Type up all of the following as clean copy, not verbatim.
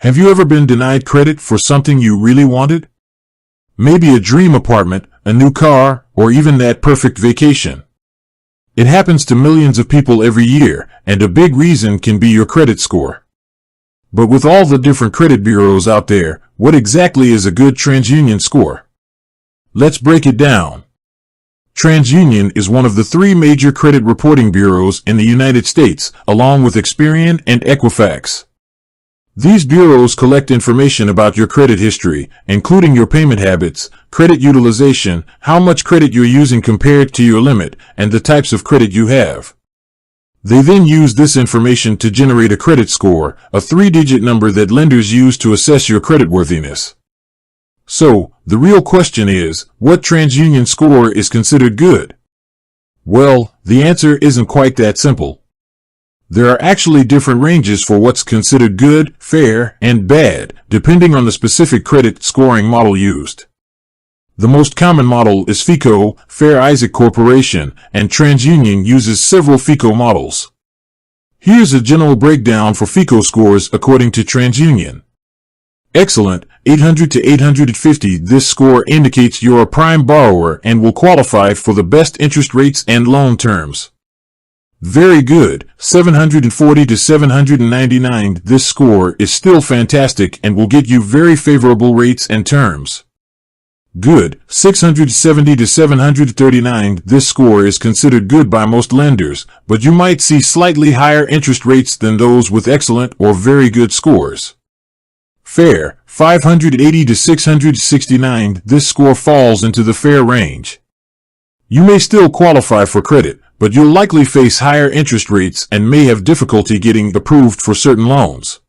Have you ever been denied credit for something you really wanted? Maybe a dream apartment, a new car, or even that perfect vacation. It happens to millions of people every year, and a big reason can be your credit score. But with all the different credit bureaus out there, what exactly is a good Transunion score? Let's break it down. Transunion is one of the three major credit reporting bureaus in the United States, along with Experian and Equifax. These bureaus collect information about your credit history, including your payment habits, credit utilization, how much credit you're using compared to your limit, and the types of credit you have. They then use this information to generate a credit score, a three-digit number that lenders use to assess your creditworthiness. So, the real question is, what Transunion score is considered good? Well, the answer isn't quite that simple. There are actually different ranges for what's considered good, fair, and bad, depending on the specific credit scoring model used. The most common model is FICO, Fair Isaac Corporation, and Transunion uses several FICO models. Here's a general breakdown for FICO scores according to Transunion. Excellent, 800 to 850. This score indicates you're a prime borrower and will qualify for the best interest rates and loan terms. Very good, 740 to 799. This score is still fantastic and will get you very favorable rates and terms. Good, 670 to 739. This score is considered good by most lenders, but you might see slightly higher interest rates than those with excellent or very good scores. Fair, 580 to 669. This score falls into the fair range. You may still qualify for credit, but you'll likely face higher interest rates and may have difficulty getting approved for certain loans.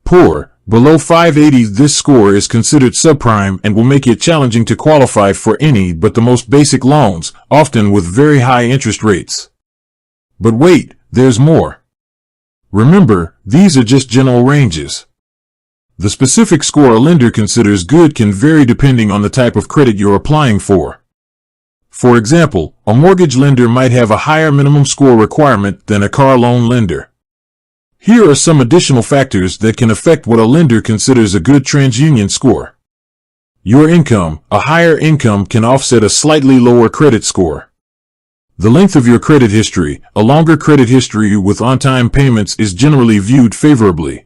Poor, below 580. This score is considered subprime and will make it challenging to qualify for any but the most basic loans, often with very high interest rates. But wait, there's more. Remember, these are just general ranges. The specific score a lender considers good can vary depending on the type of credit you're applying for. For example, a mortgage lender might have a higher minimum score requirement than a car loan lender. Here are some additional factors that can affect what a lender considers a good Transunion score. Your income. A higher income can offset a slightly lower credit score. The length of your credit history. A longer credit history with on-time payments is generally viewed favorably.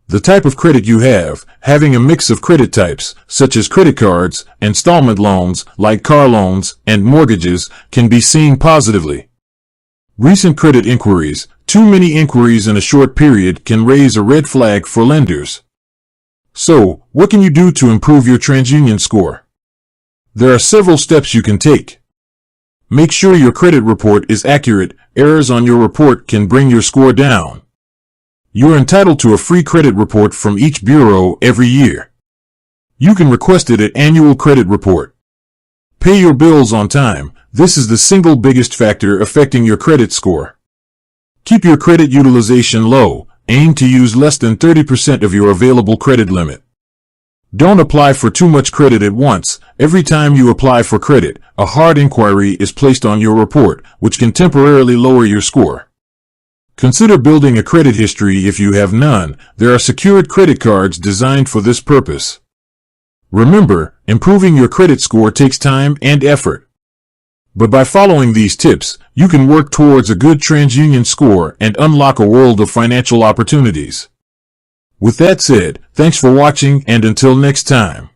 The type of credit you have, having a mix of credit types, such as credit cards, installment loans, like car loans, and mortgages, can be seen positively. Recent credit inquiries. Too many inquiries in a short period can raise a red flag for lenders. So, what can you do to improve your Transunion score? There are several steps you can take. Make sure your credit report is accurate. Errors on your report can bring your score down. You're entitled to a free credit report from each bureau every year. You can request it at Annual Credit Report. Pay your bills on time. This is the single biggest factor affecting your credit score. Keep your credit utilization low. Aim to use less than 30% of your available credit limit. Don't apply for too much credit at once. Every time you apply for credit, a hard inquiry is placed on your report, which can temporarily lower your score. Consider building a credit history if you have none. There are secured credit cards designed for this purpose. Remember, improving your credit score takes time and effort. But by following these tips, you can work towards a good Transunion score and unlock a world of financial opportunities. With that said, thanks for watching and until next time.